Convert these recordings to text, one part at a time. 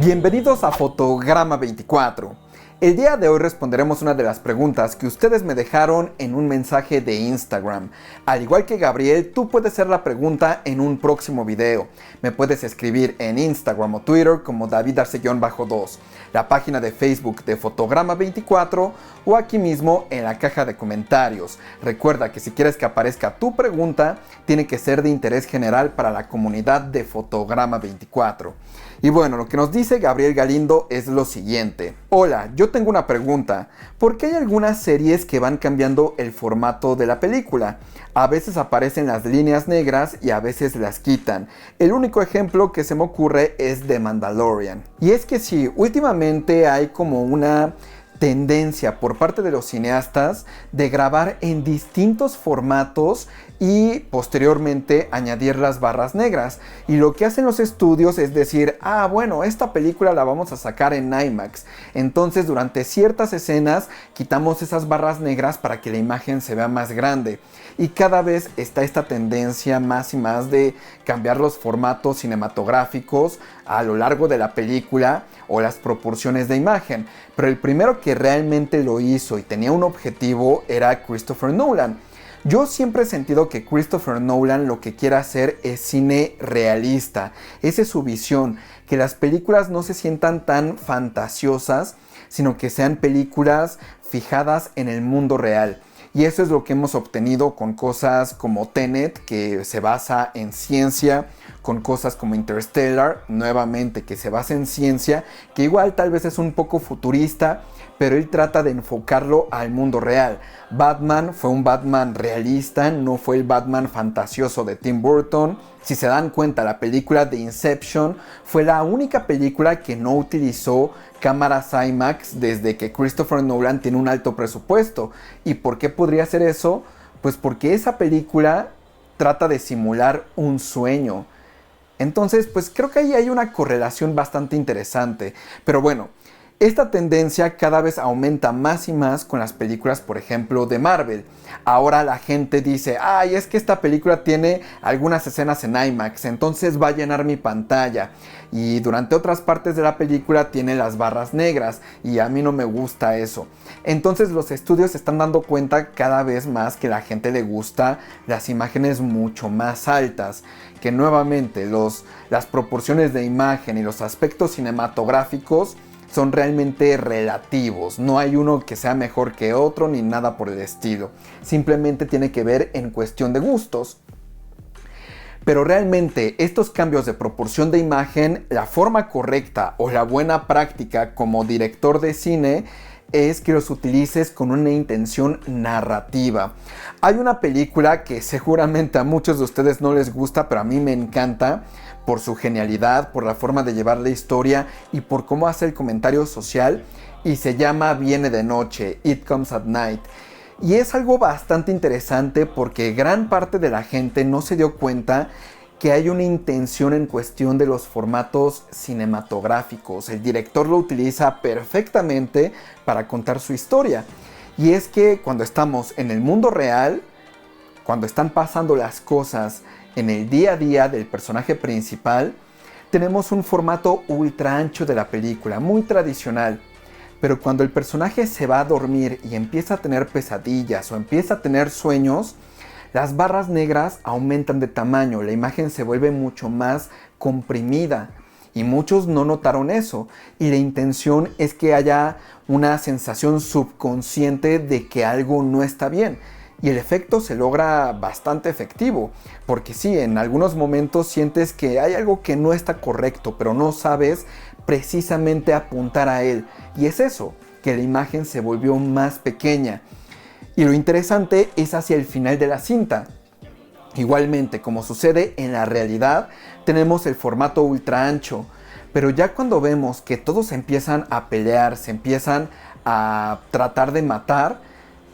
Bienvenidos a Fotograma 24. El día de hoy responderemos una de las preguntas que ustedes me dejaron en un mensaje de Instagram. Al igual que Gabriel, tú puedes hacer la pregunta en un próximo video. Me puedes escribir en Instagram o Twitter como David Arce-2, la página de Facebook de Fotograma 24 o aquí mismo en la caja de comentarios. Recuerda que si quieres que aparezca tu pregunta, tiene que ser de interés general para la comunidad de Fotograma 24. Y bueno, lo que nos dice Gabriel Galindo es lo siguiente. Hola, yo tengo una pregunta. ¿Por qué hay algunas series que van cambiando el formato de la película? A veces aparecen las líneas negras y a veces las quitan. El único ejemplo que se me ocurre es The Mandalorian. Y es que sí, últimamente hay como una tendencia por parte de los cineastas de grabar en distintos formatos y posteriormente añadir las barras negras. Y lo que hacen los estudios es decir, bueno, esta película la vamos a sacar en IMAX. Entonces durante ciertas escenas quitamos esas barras negras para que la imagen se vea más grande. Y cada vez está esta tendencia más y más de cambiar los formatos cinematográficos a lo largo de la película o las proporciones de imagen. Pero el primero que realmente lo hizo y tenía un objetivo era Christopher Nolan. Yo siempre he sentido que Christopher Nolan lo que quiere hacer es cine realista. Esa es su visión, que las películas no se sientan tan fantasiosas, sino que sean películas fijadas en el mundo real. Y eso es lo que hemos obtenido con cosas como Tenet, que se basa en ciencia, con cosas como Interstellar, nuevamente que se basa en ciencia, que igual tal vez es un poco futurista, pero él trata de enfocarlo al mundo real. Batman fue un Batman realista, no fue el Batman fantasioso de Tim Burton. Si se dan cuenta, la película de Inception fue la única película que no utilizó cámaras IMAX desde que Christopher Nolan tiene un alto presupuesto. ¿Y por qué podría hacer eso? Pues porque esa película trata de simular un sueño. Entonces, pues creo que ahí hay una correlación bastante interesante. Pero bueno, esta tendencia cada vez aumenta más y más con las películas, por ejemplo, de Marvel. Ahora la gente dice, es que esta película tiene algunas escenas en IMAX, entonces va a llenar mi pantalla. Y durante otras partes de la película tiene las barras negras y a mí no me gusta eso. Entonces los estudios se están dando cuenta cada vez más que a la gente le gusta las imágenes mucho más altas. Que nuevamente las proporciones de imagen y los aspectos cinematográficos son realmente relativos, no hay uno que sea mejor que otro ni nada por el estilo, simplemente tiene que ver en cuestión de gustos. Pero realmente estos cambios de proporción de imagen, la forma correcta o la buena práctica como director de cine es que los utilices con una intención narrativa. Hay una película que seguramente a muchos de ustedes no les gusta, pero a mí me encanta por su genialidad, por la forma de llevar la historia y por cómo hace el comentario social, y se llama Viene de Noche, It Comes at Night. Y es algo bastante interesante porque gran parte de la gente no se dio cuenta que hay una intención en cuestión de los formatos cinematográficos. El director lo utiliza perfectamente para contar su historia. Y es que cuando estamos en el mundo real, cuando están pasando las cosas en el día a día del personaje principal, tenemos un formato ultra ancho de la película, muy tradicional. Pero cuando el personaje se va a dormir y empieza a tener pesadillas o empieza a tener sueños, las barras negras aumentan de tamaño, la imagen se vuelve mucho más comprimida. Y muchos no notaron eso. Y la intención es que haya una sensación subconsciente de que algo no está bien. Y el efecto se logra bastante efectivo, porque sí, en algunos momentos sientes que hay algo que no está correcto, pero no sabes precisamente apuntar a él. Y es eso, que la imagen se volvió más pequeña. Y lo interesante es hacia el final de la cinta. Igualmente, como sucede en la realidad, tenemos el formato ultra ancho, pero ya cuando vemos que todos empiezan a pelear, se empiezan a tratar de matar,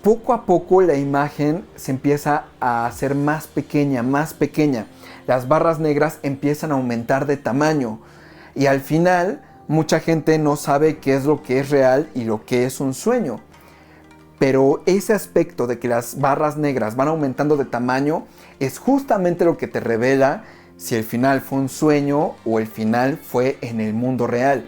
poco a poco la imagen se empieza a hacer más pequeña, más pequeña. Las barras negras empiezan a aumentar de tamaño y al final mucha gente no sabe qué es lo que es real y lo que es un sueño. Pero ese aspecto de que las barras negras van aumentando de tamaño es justamente lo que te revela si el final fue un sueño o el final fue en el mundo real.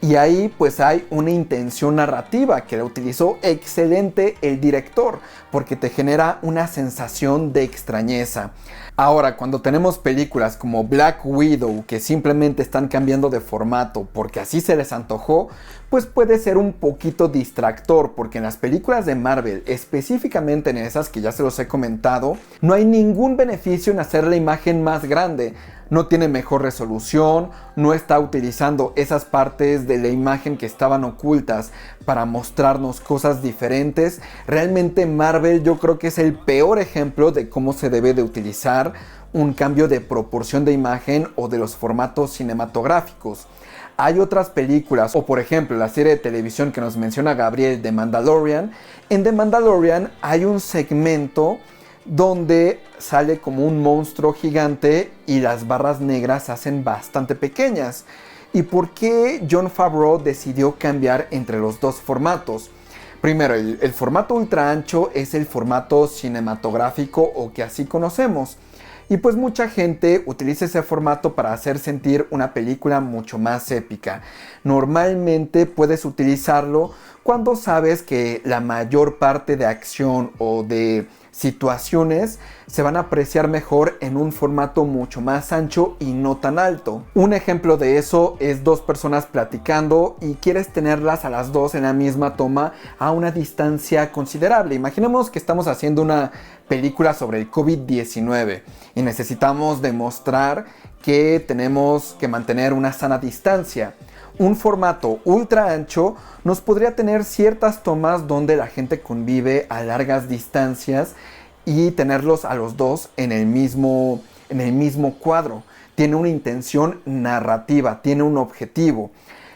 Y ahí pues hay una intención narrativa que la utilizó excelente el director, porque te genera una sensación de extrañeza. Ahora, cuando tenemos películas como Black Widow que simplemente están cambiando de formato porque así se les antojó, pues puede ser un poquito distractor, porque en las películas de Marvel, específicamente en esas que ya se los he comentado, no hay ningún beneficio en hacer la imagen más grande. No tiene mejor resolución, no está utilizando esas partes de la imagen que estaban ocultas para mostrarnos cosas diferentes. Realmente Marvel yo creo que es el peor ejemplo de cómo se debe de utilizar un cambio de proporción de imagen o de los formatos cinematográficos. Hay otras películas, o por ejemplo la serie de televisión que nos menciona Gabriel, The Mandalorian. En The Mandalorian hay un segmento donde sale como un monstruo gigante y las barras negras se hacen bastante pequeñas. ¿Y por qué Jon Favreau decidió cambiar entre los dos formatos? Primero, el formato ultra ancho es el formato cinematográfico o que así conocemos. Y pues mucha gente utiliza ese formato para hacer sentir una película mucho más épica. Normalmente puedes utilizarlo cuando sabes que la mayor parte de acción o de situaciones se van a apreciar mejor en un formato mucho más ancho y no tan alto. Un ejemplo de eso es dos personas platicando y quieres tenerlas a las dos en la misma toma a una distancia considerable. Imaginemos que estamos haciendo una película sobre el COVID-19 y necesitamos demostrar que tenemos que mantener una sana distancia. Un formato ultra ancho nos podría tener ciertas tomas donde la gente convive a largas distancias y tenerlos a los dos en el mismo cuadro. Tiene una intención narrativa, tiene un objetivo.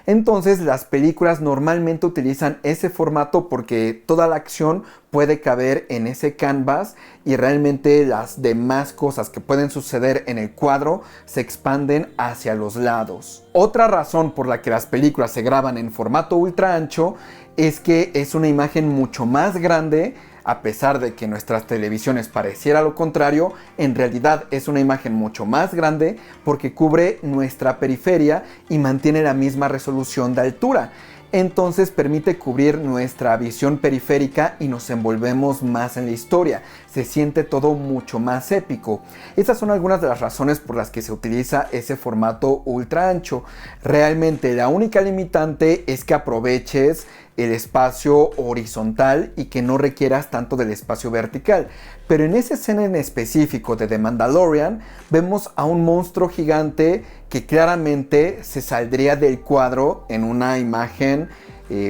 Entonces las películas normalmente utilizan ese formato porque toda la acción puede caber en ese canvas y realmente las demás cosas que pueden suceder en el cuadro se expanden hacia los lados. Otra razón por la que las películas se graban en formato ultra ancho es que es una imagen mucho más grande. A pesar de que nuestras televisiones pareciera lo contrario, en realidad es una imagen mucho más grande porque cubre nuestra periferia y mantiene la misma resolución de altura. Entonces permite cubrir nuestra visión periférica y nos envolvemos más en la historia. Se siente todo mucho más épico. Estas son algunas de las razones por las que se utiliza ese formato ultra ancho. Realmente la única limitante es que aproveches el espacio horizontal y que no requieras tanto del espacio vertical. Pero en esa escena en específico de The Mandalorian vemos a un monstruo gigante que claramente se saldría del cuadro en una imagen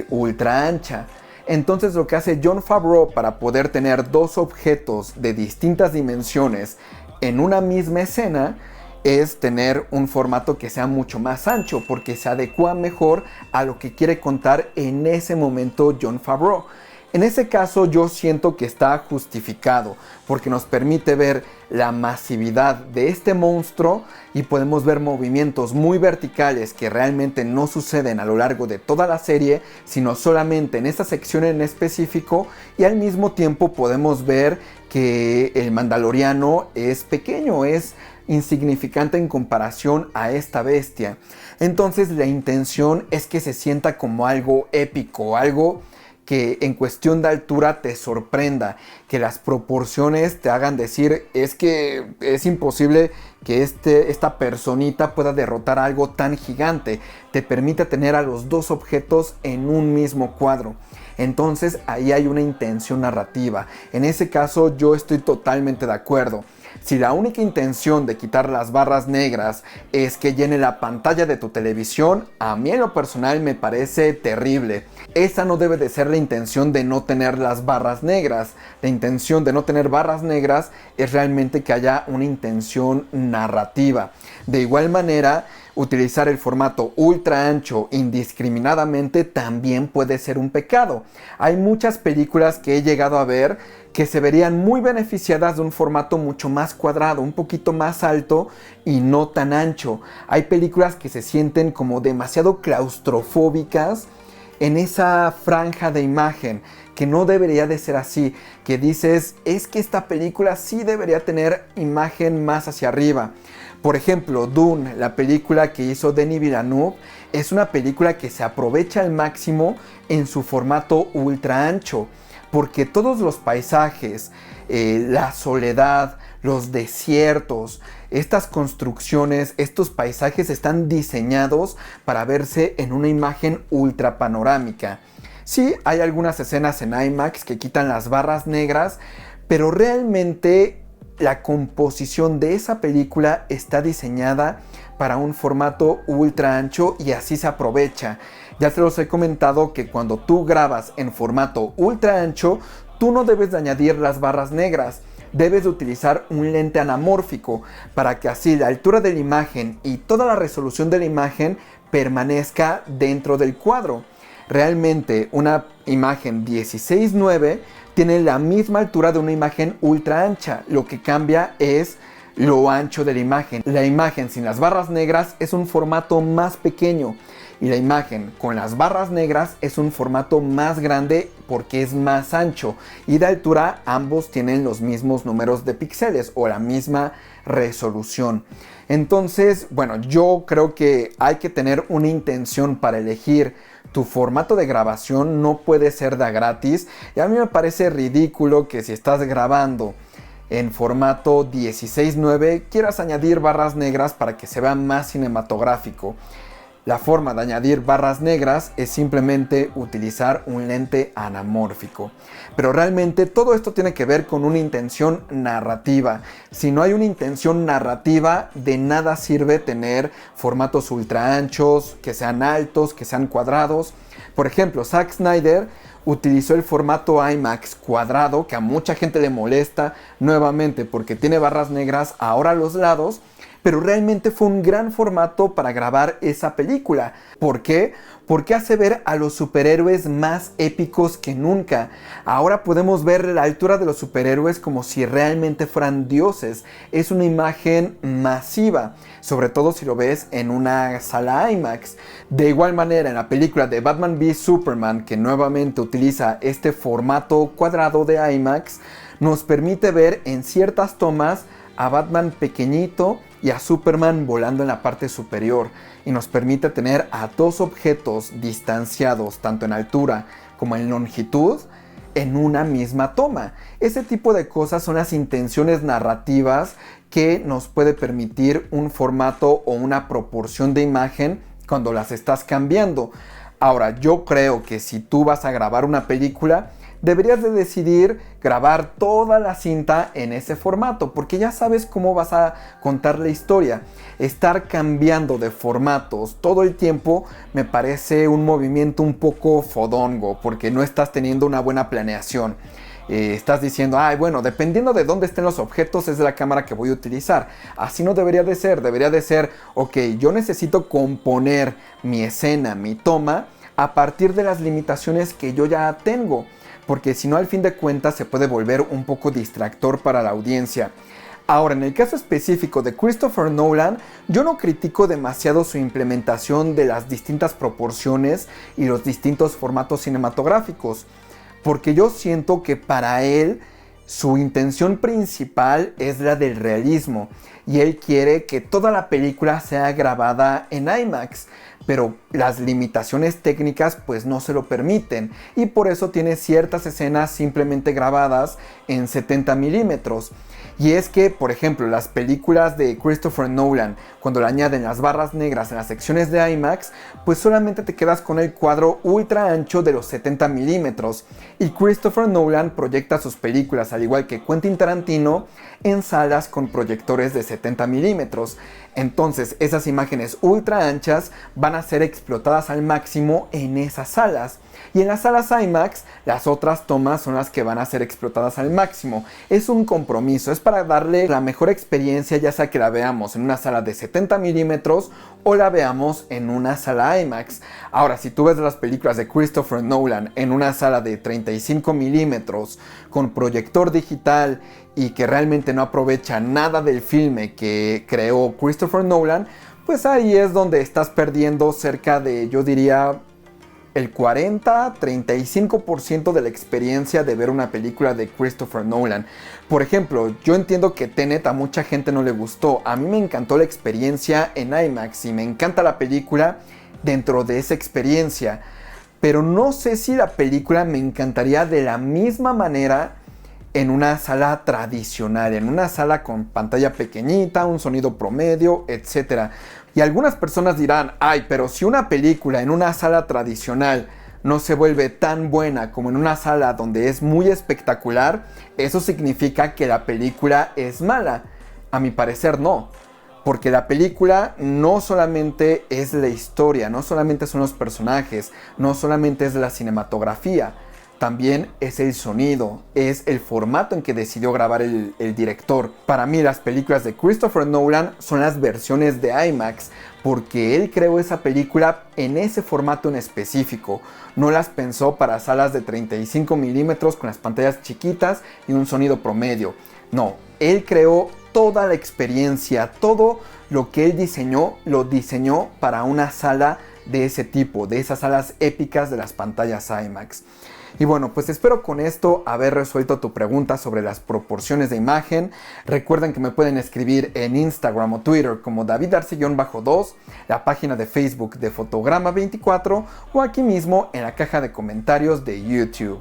ultra ancha. Entonces lo que hace Jon Favreau para poder tener dos objetos de distintas dimensiones en una misma escena es tener un formato que sea mucho más ancho porque se adecua mejor a lo que quiere contar en ese momento Jon Favreau. En ese caso yo siento que está justificado porque nos permite ver la masividad de este monstruo y podemos ver movimientos muy verticales que realmente no suceden a lo largo de toda la serie, sino solamente en esta sección en específico, y al mismo tiempo podemos ver que el Mandaloriano es pequeño, es insignificante en comparación a esta bestia. Entonces la intención es que se sienta como algo épico, algo que en cuestión de altura te sorprenda, que las proporciones te hagan decir es que es imposible que esta personita pueda derrotar algo tan gigante. Te permite tener a los dos objetos en un mismo cuadro. Entonces ahí hay una intención narrativa. En ese caso yo estoy totalmente de acuerdo. Si la única intención de quitar las barras negras es que llene la pantalla de tu televisión, a mí en lo personal me parece terrible. Esa no debe de ser la intención de no tener las barras negras. La intención de no tener barras negras es realmente que haya una intención narrativa. De igual manera, utilizar el formato ultra ancho indiscriminadamente también puede ser un pecado. Hay muchas películas que he llegado a ver que se verían muy beneficiadas de un formato mucho más cuadrado, un poquito más alto y no tan ancho. Hay películas que se sienten como demasiado claustrofóbicas en esa franja de imagen, que no debería de ser así, que dices, es que esta película sí debería tener imagen más hacia arriba. Por ejemplo, Dune, la película que hizo Denis Villeneuve, es una película que se aprovecha al máximo en su formato ultra ancho, porque todos los paisajes, la soledad, los desiertos, estas construcciones, estos paisajes están diseñados para verse en una imagen ultra panorámica. Sí, hay algunas escenas en IMAX que quitan las barras negras, pero realmente la composición de esa película está diseñada para un formato ultra ancho y así se aprovecha. Ya se los he comentado que cuando tú grabas en formato ultra ancho, tú no debes de añadir las barras negras. Debes de utilizar un lente anamórfico para que así la altura de la imagen y toda la resolución de la imagen permanezca dentro del cuadro. Realmente una imagen 16:9 tiene la misma altura de una imagen ultra ancha. Lo que cambia es lo ancho de la imagen. La imagen sin las barras negras es un formato más pequeño y la imagen con las barras negras es un formato más grande porque es más ancho, y de altura ambos tienen los mismos números de píxeles o la misma resolución. Entonces, bueno, yo creo que hay que tener una intención para elegir tu formato de grabación. No puede ser de a gratis, y a mí me parece ridículo que si estás grabando en formato 16:9 quieras añadir barras negras para que se vea más cinematográfico. La forma de añadir barras negras es simplemente utilizar un lente anamórfico. Pero realmente todo esto tiene que ver con una intención narrativa. Si no hay una intención narrativa, de nada sirve tener formatos ultra anchos, que sean altos, que sean cuadrados. Por ejemplo, Zack Snyder utilizó el formato IMAX cuadrado, que a mucha gente le molesta nuevamente porque tiene barras negras ahora a los lados, pero realmente fue un gran formato para grabar esa película. ¿Por qué? Porque hace ver a los superhéroes más épicos que nunca. Ahora podemos ver la altura de los superhéroes como si realmente fueran dioses. Es una imagen masiva, sobre todo si lo ves en una sala IMAX. De igual manera, en la película de Batman v Superman, que nuevamente utiliza este formato cuadrado de IMAX, nos permite ver en ciertas tomas a Batman pequeñito y a Superman volando en la parte superior, y nos permite tener a dos objetos distanciados tanto en altura como en longitud en una misma toma. Ese tipo de cosas son las intenciones narrativas que nos puede permitir un formato o una proporción de imagen cuando las estás cambiando. Ahora, yo creo que si tú vas a grabar una película, deberías de decidir grabar toda la cinta en ese formato, porque ya sabes cómo vas a contar la historia. Estar cambiando de formatos todo el tiempo me parece un movimiento un poco fodongo, porque no estás teniendo una buena planeación. Estás diciendo, bueno, dependiendo de dónde estén los objetos es la cámara que voy a utilizar. Así no debería de ser, ok, yo necesito componer mi escena, mi toma, a partir de las limitaciones que yo ya tengo, porque si no, al fin de cuentas se puede volver un poco distractor para la audiencia. Ahora, en el caso específico de Christopher Nolan, yo no critico demasiado su implementación de las distintas proporciones y los distintos formatos cinematográficos, porque yo siento que para él su intención principal es la del realismo, y él quiere que toda la película sea grabada en IMAX, pero las limitaciones técnicas pues no se lo permiten, y por eso tiene ciertas escenas simplemente grabadas en 70 milímetros. Y es que, por ejemplo, las películas de Christopher Nolan, cuando le añaden las barras negras en las secciones de IMAX, pues solamente te quedas con el cuadro ultra ancho de los 70 milímetros. Y Christopher Nolan proyecta sus películas, al igual que Quentin Tarantino, en salas con proyectores de 70 milímetros. Entonces, esas imágenes ultra anchas van a ser explotadas al máximo en esas salas. Y en las salas IMAX, las otras tomas son las que van a ser explotadas al máximo. Es un compromiso, es para darle la mejor experiencia, ya sea que la veamos en una sala de 70 milímetros o la veamos en una sala IMAX. Ahora, si tú ves las películas de Christopher Nolan en una sala de 35 milímetros con proyector digital y que realmente no aprovecha nada del filme que creó Christopher Nolan, pues ahí es donde estás perdiendo cerca de, yo diría, el 40-35% de la experiencia de ver una película de Christopher Nolan. Por ejemplo, yo entiendo que Tenet a mucha gente no le gustó. A mí me encantó la experiencia en IMAX y me encanta la película dentro de esa experiencia. Pero no sé si la película me encantaría de la misma manera en una sala tradicional, en una sala con pantalla pequeñita, un sonido promedio, etc. Y algunas personas dirán, ay, pero si una película en una sala tradicional no se vuelve tan buena como en una sala donde es muy espectacular, eso significa que la película es mala. A mi parecer no, porque la película no solamente es la historia, no solamente son los personajes, no solamente es la cinematografía, también es el sonido, es el formato en que decidió grabar el director. Para mí las películas de Christopher Nolan son las versiones de IMAX porque él creó esa película en ese formato en específico. No las pensó para salas de 35 milímetros con las pantallas chiquitas y un sonido promedio. No, él creó toda la experiencia, todo lo que él diseñó, lo diseñó para una sala de ese tipo, de esas salas épicas de las pantallas IMAX. Y bueno, pues espero con esto haber resuelto tu pregunta sobre las proporciones de imagen. Recuerden que me pueden escribir en Instagram o Twitter como davidarce-2, la página de Facebook de Fotograma24 o aquí mismo en la caja de comentarios de YouTube.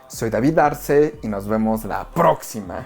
Soy David Arce y nos vemos la próxima.